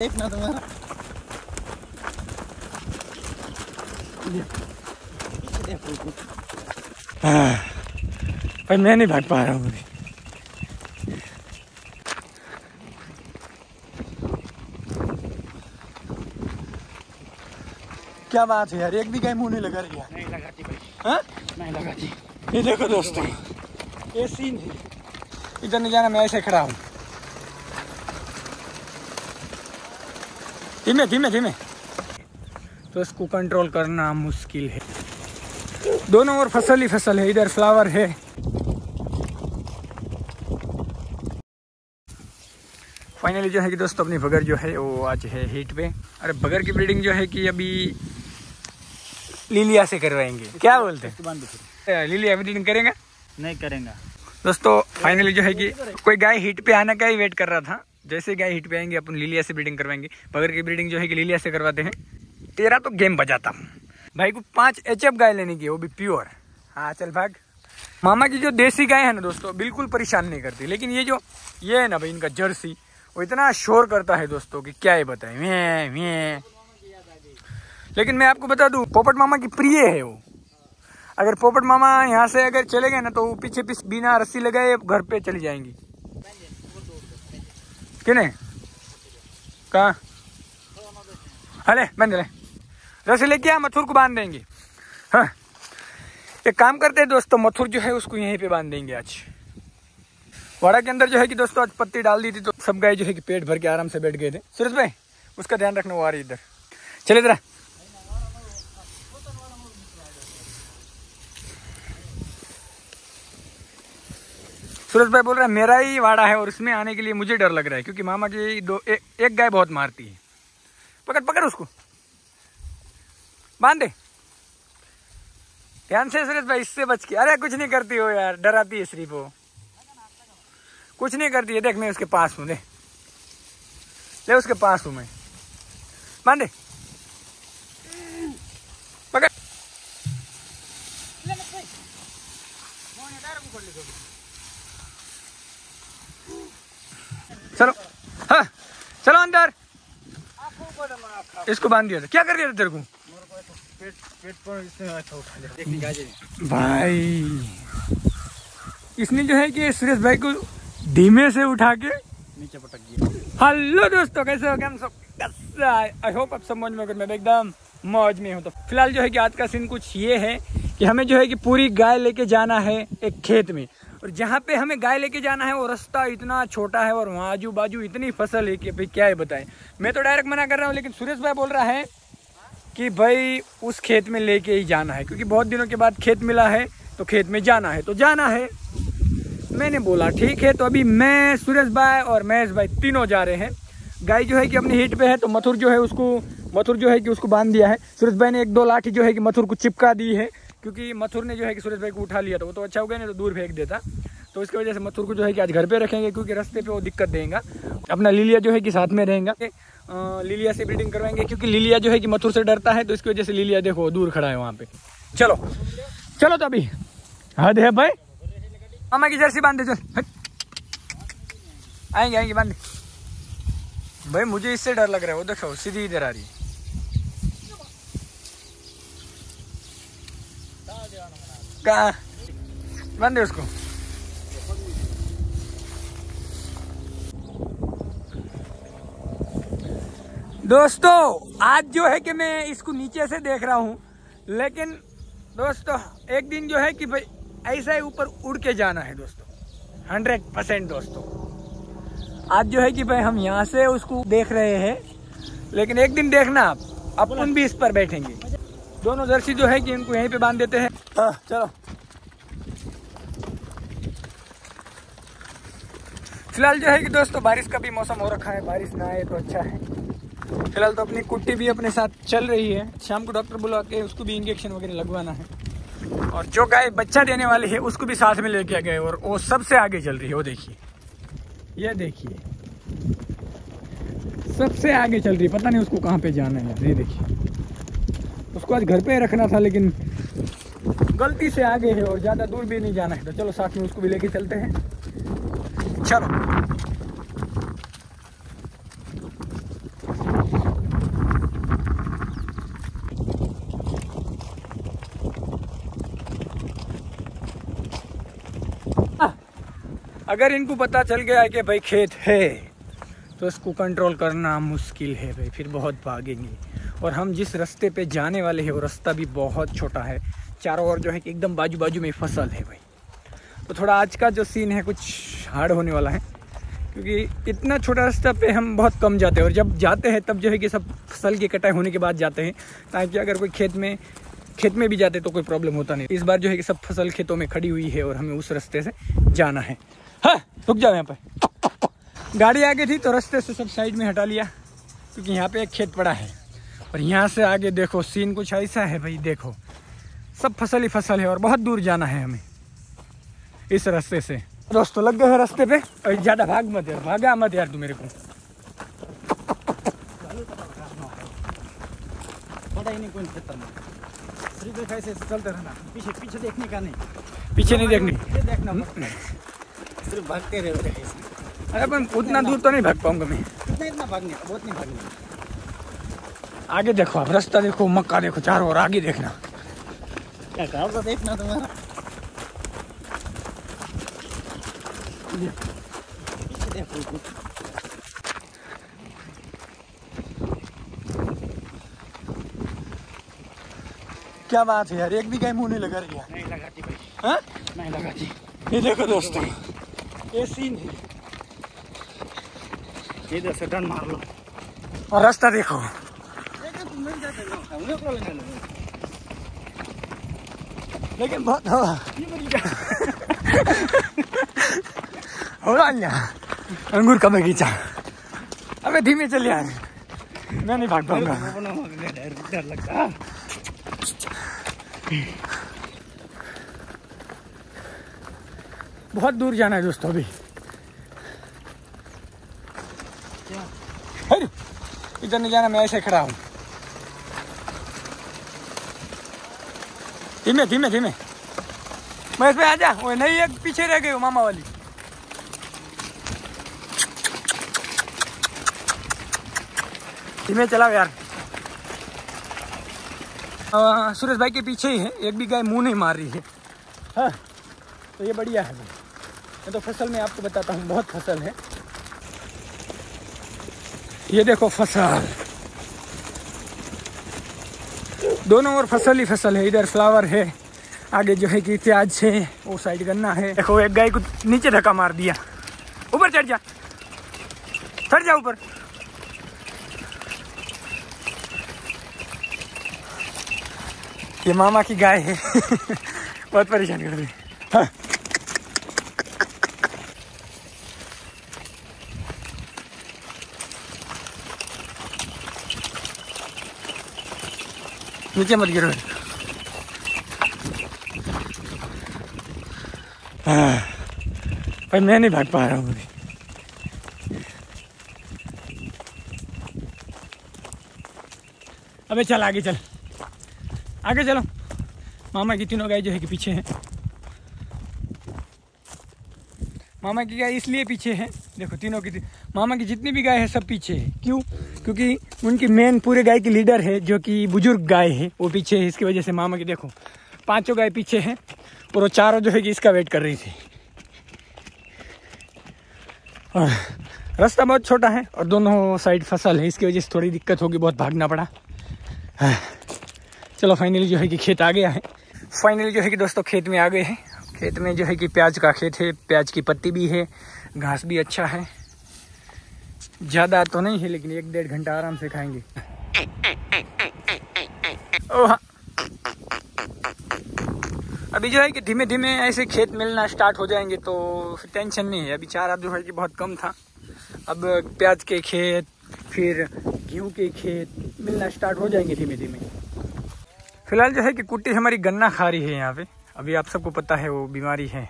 देखना तुम्हारा भाई मैं नहीं भाग पा रहा हूँ। क्या बात है यार, एक भी गाय मुंह नहीं लगा रही है। नहीं लगाती भाई। हाँ? नहीं लगाती। ये देखो दोस्तों, ये सीन है। इधर नहीं जाना, मैं ऐसे खड़ा हूँ। धीमे धीमे धीमे, तो इसको कंट्रोल करना मुश्किल है। दोनों ओर फसल ही फसल है, इधर फ्लावर है। फाइनली जो है कि दोस्तों अपनी बगर जो है वो आज है हीट पे। अरे बगर की ब्रीडिंग जो है कि अभी लिलिया से करवाएंगे। क्या बोलते हैं, लिलिया ब्रीडिंग करेंगे? नहीं करेंगे दोस्तों। फाइनली जो है कि कोई गाय हीट पे आने का ही वेट कर रहा था। जैसे गाय हीट पे आएंगे अपन लिलिया से ब्रीडिंग करवाएंगे। बगर की ब्रीडिंग जो है कि लिलिया से करवाते हैं। तेरा तो गेम बजाता हूँ भाई को। 5 HF गाय लेने की, वो भी प्योर। हाँ चल भाग। मामा की जो देसी गाय है ना दोस्तों, बिल्कुल परेशान नहीं करती। लेकिन ये है ना भाई, इनका जर्सी, वो इतना शोर करता है दोस्तों कि क्या ही बताएं। मैं लेकिन मैं आपको बता दूं, पोपट मामा की प्रिय है वो। अगर पोपट मामा यहाँ से अगर चले गए ना, तो वो पीछे बिना रस्सी लगाए घर पे चली जाएंगी। किने कहा? अरे बंद ले, रस्सी लेके आ, मथुर को बांध देंगे। हाँ एक काम करते हैं दोस्तों, मथुर जो है उसको यहीं पे बांध देंगे आज। वाड़ा के अंदर जो है कि दोस्तों आज पत्ती डाल दी थी, तो सब गाय जो है कि पेट भर के आराम से बैठ गए थे। सूरज भाई उसका ध्यान रखना, वो आ रही इधर। चले इधर। सूरज भाई बोल रहा है मेरा ही वाड़ा है और इसमें आने के लिए मुझे डर लग रहा है, क्योंकि मामा की एक गाय बहुत मारती है। पकड़ पकड़ उसको, बांध दे ध्यान से सूरज भाई, इससे बच के। अरे कुछ नहीं करती हो यार, डराती है सिर्फ वो, कुछ नहीं करती है। देख मैं उसके पास हूँ, ले उसके पास हूँ मैं। बांध दे, पकड़। चलो हाँ चलो अंदर। इसको बांध दिया था। क्या कर दिया था तेरे को? पेट पर इसने भाई इसने जो है कि सुरेश भाई को धीमे से उठा के नीचे पटक दिया। हेलो दोस्तों, कैसे हो गए हम सब? आई होप आप सब मौज में। मैं एकदम मौज में हूँ। तो फिलहाल जो है कि आज का सीन कुछ ये है कि हमें जो है कि पूरी गाय लेके जाना है एक खेत में, और जहाँ पे हमें गाय लेके जाना है वो रास्ता इतना छोटा है और वहाँ आजू बाजू इतनी फसल है कि भाई क्या है बताएं। मैं तो डायरेक्ट मना कर रहा हूँ, लेकिन सुरेश भाई बोल रहा है कि भाई उस खेत में लेके ही जाना है, क्योंकि बहुत दिनों के बाद खेत मिला है तो खेत में जाना है तो जाना है। मैंने बोला ठीक है। तो अभी मैं, सुरेश भाई और महेश भाई तीनों जा रहे हैं। गाय जो है कि अपनी हीट पे है, तो मथुर जो है उसको बांध दिया है। सुरेश भाई ने 1-2 लाठी जो है कि मथुर को चिपका दी है, क्योंकि मथुर ने जो है कि सुरेश भाई को उठा लिया था। वो तो अच्छा हो गया, नहीं तो दूर फेंक देता। तो इसकी वजह से मथुर को जो है कि आज घर पे रखेंगे, क्योंकि रास्ते पे वो दिक्कत देगा। अपना लिलिया जो है कि साथ में रहेगा। लिलिया से ब्रीडिंग करवाएंगे, क्योंकि लिलिया जो है कि मथुर से डरता है, तो इसकी वजह से लिलिया देखो दूर खड़ा है वहाँ पे। चलो चलो तो अभी हद है भाई। मामा की जर्सी बांध दे, चल आएंगे बांध दे भाई। मुझे इससे डर लग रहा है, वो देखो सीधी इधर आ रही है। कहाँ बांध दे उसको। दोस्तों आज जो है कि मैं इसको नीचे से देख रहा हूँ, लेकिन दोस्तों एक दिन जो है कि भाई ऐसा ही ऊपर उड़ के जाना है दोस्तों, 100% दोस्तों। आज जो है कि भाई हम यहाँ से उसको देख रहे हैं, लेकिन एक दिन देखना आप, अपन भी इस पर बैठेंगे। दोनों जर्सी जो है कि इनको यहीं पे बांध देते हैं। चलो फिलहाल जो है कि दोस्तों बारिश का भी मौसम हो रखा है, बारिश ना आए तो अच्छा है। फिलहाल तो अपनी कुट्टी भी अपने साथ चल रही है। शाम को डॉक्टर बुला के उसको भी इंजेक्शन वगैरह लगवाना है, और जो गाय बच्चा देने वाली है उसको भी साथ में लेके गए, और वो सबसे आगे चल रही है। वो देखिए, ये देखिए सबसे आगे चल रही है। पता नहीं उसको कहाँ पे जाना है यार। ये देखिए, उसको आज घर पे रखना था, लेकिन गलती से आगे है और ज़्यादा दूर भी नहीं जाना है। तो चलो साथ में उसको भी लेके चलते हैं। चलो अगर इनको पता चल गया है कि भाई खेत है तो इसको कंट्रोल करना मुश्किल है भाई, फिर बहुत भागेंगे। और हम जिस रास्ते पे जाने वाले हैं वो रास्ता भी बहुत छोटा है, चारों ओर जो है कि एकदम बाजू बाजू में फसल है भाई। तो थोड़ा आज का जो सीन है कुछ हार्ड होने वाला है, क्योंकि इतना छोटा रास्ता पे हम बहुत कम जाते हैं, और जब जाते हैं तब जो है कि सब फसल की कटाई होने के बाद जाते हैं, ताकि अगर कोई खेत में भी जाते तो कोई प्रॉब्लम होता नहीं। इस बार जो है कि सब फसल खेतों में खड़ी हुई है और हमें उस रास्ते से जाना है। हाँ रुक जाओ, यहाँ पर गाड़ी आगे थी तो रास्ते से सब साइड में हटा लिया, क्योंकि यहाँ पे एक खेत पड़ा है। और यहाँ से आगे देखो सीन कुछ ऐसा है भाई, देखो सब फसल ही फसल है और बहुत दूर जाना है हमें इस रास्ते से। दोस्तों लग गए हैं रास्ते पे, और ज़्यादा भाग मत यार, भागा मत यार तू मेरे को। पता ही नहीं कौन खेतर में, सिर्फ ऐसे चलते रहना, पीछे पीछे देखने का नहीं, पीछे नहीं देखनी, देखना सिर्फ भागते रहे। अरे पर उतना दूर तो नहीं भाग पाऊंगा मैं। इतना भागने का, बहुत नहीं भागने। आगे देखो आप, रास्ता देखो, मक्का देखो चारों, और आगे देखना। क्या गाँव का देखना तुम्हारा, पीछे देखो। क्या बात है यार, एक भी गाय मुंह नहीं लगा रही है। नहीं लगाती भाई, हाँ नहीं लगाती। ये देखो दोस्तों, ये सीन है। इधर से टर्न मार लो और रास्ता देखो, लेकिन बहुत हवा हो रहा अंगूर का बगीचा। अबे धीमे चलिए यार, मैं नहीं भाग पाऊंगा। डर लगता। बहुत दूर जाना है दोस्तों अभी। इधर नहीं जाना, मैं ऐसे खड़ा हूँ। धीमे धीमे धीमे, मैं इसमें आ जा। वो नहीं, एक पीछे रह गई मामा वाली। धीमे चलाओ यार। सुरेश भाई के पीछे ही है, एक भी गाय मुंह नहीं मार रही है। हाँ तो ये बढ़िया है। मैं तो फसल में आपको बताता हूँ, बहुत फसल है। ये देखो फसल, दोनों ओर फसल ही फसल है। इधर फ्लावर है, आगे जो है कि प्याज है, वो साइड गन्ना है। देखो एक गाय को नीचे धक्का मार दिया। ऊपर चढ़ जा, चढ़ जा ऊपर। ये मामा की गाय है बहुत परेशान कर रही है। हाँ। नीचे मत गिरो। भाई मैं नहीं भाग पा रहा हूँ। अबे चल आगे, चल आगे चलो। मामा की तीनों गाय जो है कि पीछे हैं। मामा की गाय इसलिए पीछे है, देखो तीनों की मामा की जितनी भी गाय है सब पीछे है। क्यों? क्योंकि उनकी मेन पूरे गाय की लीडर है जो कि बुजुर्ग गाय है, वो पीछे है। इसकी वजह से मामा की देखो पांचों गाय पीछे हैं, और वो चारों जो है कि इसका वेट कर रही थी। और रास्ता बहुत छोटा है और दोनों साइड फसल है, इसकी वजह से थोड़ी दिक्कत होगी, बहुत भागना पड़ा। चलो फाइनली जो है कि खेत आ गया है। फाइनली जो है कि दोस्तों खेत में आ गए हैं। खेत में जो है कि प्याज का खेत है, प्याज की पत्ती भी है, घास भी अच्छा है। ज़्यादा तो नहीं है लेकिन 1-1.5 घंटा आराम से खाएंगे। ओह अभी जो है कि धीमे धीमे ऐसे खेत मिलना स्टार्ट हो जाएंगे तो फिर टेंशन नहीं है। अभी चारा जो है कि बहुत कम था, अब प्याज के खेत फिर गेहूँ के खेत मिलना स्टार्ट हो जाएंगे धीमे धीमे। फिलहाल जो है कि कुट्टी हमारी गन्ना खा रही है यहाँ पे। अभी आप सबको पता है वो बीमारी है,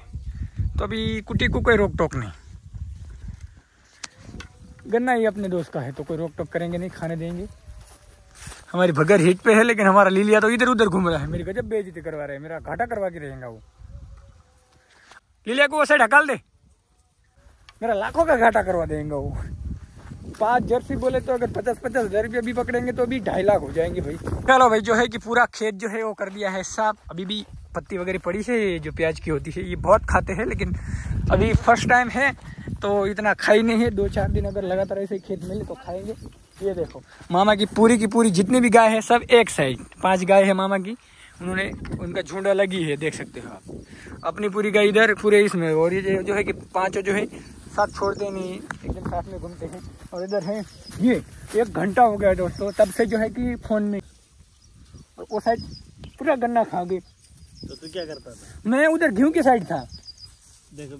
तो अभी कुट्टी को कोई रोक टोक नहीं। गन्ना ही अपने दोस्त का है तो कोई रोक टोक करेंगे नहीं, खाने देंगे। हमारी भगर हिट पे है, लेकिन हमारा लीलिया तो इधर उधर घूम रहा है। मेरी गजब बेइज्जती करवा रहे हैं, मेरा घाटा करवा के रहेगा वो। लीलिया को वो साइड हकाल दे, मेरा लाखों का घाटा करवा देंगे वो। 5 जर्सी बोले तो अगर 50-50 हज़ार रुपये भी पकड़ेंगे तो अभी 2.5 लाख हो जाएंगे भाई। चलो भाई जो है कि पूरा खेत जो है वो कर दिया है साफ। अभी भी पत्ती वगैरह पड़ी है, ये जो प्याज की होती है, ये बहुत खाते हैं, लेकिन अभी फर्स्ट टाइम है तो इतना खाई नहीं है। 2-4 दिन अगर लगातार ऐसे खेत मिले तो खाएंगे। ये देखो मामा की पूरी जितनी भी गाय है सब एक साइड, 5 गाय है मामा की, उन्होंने उनका झुंड अलग ही है, देख सकते हो आप। अपनी पूरी गाय इधर पूरे इसमें, और ये जो है कि 5 जो है साथ छोड़ते नहीं, एकदम साथ में घूमते हैं। और इधर है ये 1 घंटा हो गया दोस्तों, तब से जो है कि फोन में, और वो साइड पूरा गन्ना खा गए। तो तू क्या करता था? मैं उधर गेहूं की साइड था। देखो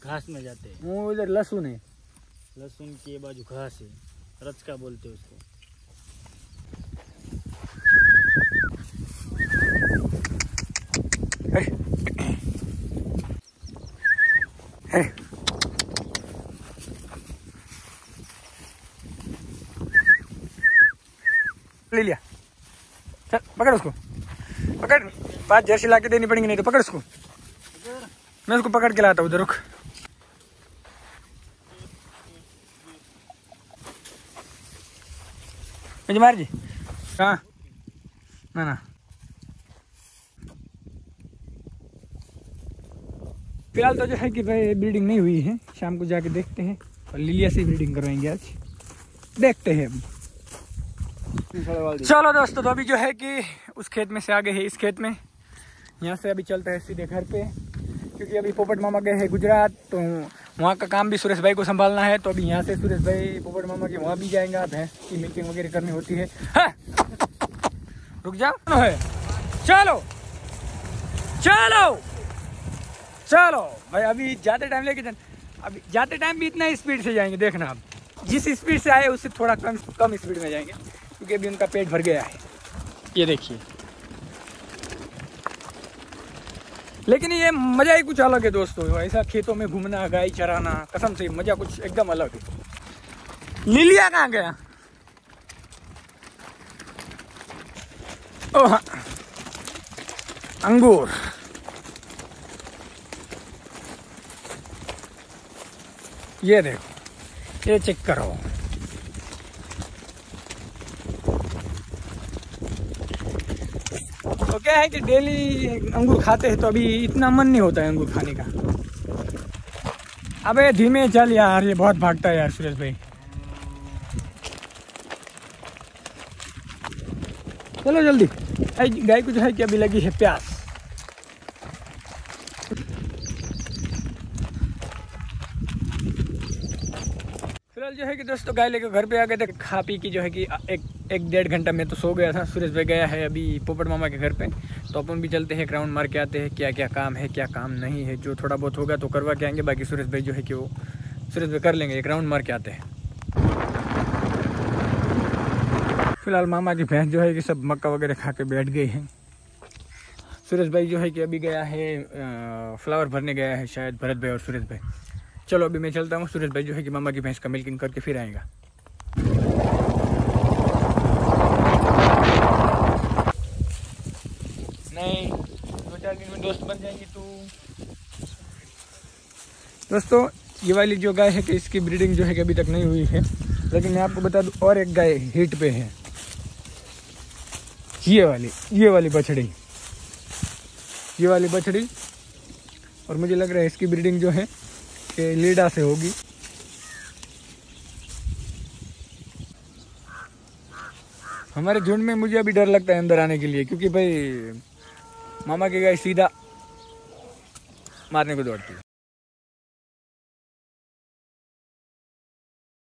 घास में जाते हैं, वो इधर लहसुन है, लहसुन के बाजू घास है, रचका बोलते हैं उसको। ले लिया, चल पकड़ उसको, पकड़। 5 जर्सी ला के देनी पड़ेंगी, नहीं तो पकड़ उसको, मैं उसको पकड़ के लाता हूँ। उधर रुक, मार जी। हाँ ना फिलहाल तो जो है कि भाई ब्रीडिंग नहीं हुई है, शाम को जाके देखते हैं, और लिलिया से ब्रीडिंग करवाएंगे आज, देखते हैं। चलो दोस्तों, तो अभी जो है कि उस खेत में से आ गए हैं इस खेत में, यहाँ से अभी चलते हैं सीधे घर पे, क्योंकि अभी पोपट मामा गए हैं गुजरात, तो वहाँ का काम भी सुरेश भाई को संभालना है। तो अभी यहाँ से सुरेश भाई पोपट मामा के वहाँ भी जाएंगे, भैंस की मिल्किंग वगैरह करनी होती है। हाँ? रुक जाओ है, चलो चलो चलो भाई, अभी जाते टाइम लेके अभी जाते टाइम भी इतना स्पीड से जाएंगे, देखना आप, जिस स्पीड से आए उससे थोड़ा कम स्पीड में जाएंगे, क्योंकि अभी उनका पेट भर गया है। ये देखिए, लेकिन ये मजा ही कुछ अलग है दोस्तों, ऐसा खेतों में घूमना, गाय चराना, कसम से मजा कुछ एकदम अलग है। लिलिया कहाँ गया? ओह अंगूर, ये देखो, ये चेक करो, तो क्या है कि डेली अंगूर खाते हैं तो अभी इतना मन नहीं होता है अंगूर खाने का। अबे धीमे चल यार, ये बहुत भागता है यार सुरेश भाई। चलो जल्दी, गाय को जो है कि अभी लगी है प्यास। फिलहाल जो है कि दोस्तों गाय लेकर घर पे आ गए थे, खा पी की जो है कि 1-1.5 घंटा में तो सो गया था। सुरेश भाई गया है अभी पोपट मामा के घर पे, तो अपन भी चलते हैं, एक राउंड मार के आते हैं, क्या क्या काम है क्या काम नहीं है, जो थोड़ा बहुत होगा तो करवा के आएंगे, बाकी सुरेश भाई जो है कि वो सुरेश भाई कर लेंगे। एक राउंड मार के आते हैं। फिलहाल मामा की भैंस जो है कि सब मक्का वगैरह खा के बैठ गई हैं। सुरेश भाई जो है कि अभी गया है फ्लावर भरने गया है शायद, भरत भाई और सुरेश भाई। चलो अभी मैं चलता हूँ, सुरेश भाई जो है कि मामा की भैंस का मिल्किंग करके फिर आएगा। नहीं, 2-4 दिन में दोस्त बन जाएंगी तू। दोस्तों ये वाली जो गाय है कि इसकी ब्रीडिंग जो है कि अभी तक नहीं हुई है, लेकिन मैं आपको बता दूं और एक गाय हीट पे है, ये वाली बछड़ी, ये वाली बछड़ी, और मुझे लग रहा है इसकी ब्रीडिंग जो है कि लीडा से होगी। हमारे झुंड में मुझे अभी डर लगता है अंदर आने के लिए, क्योंकि भाई मामा की गाय सीधा मारने को दौड़ती है।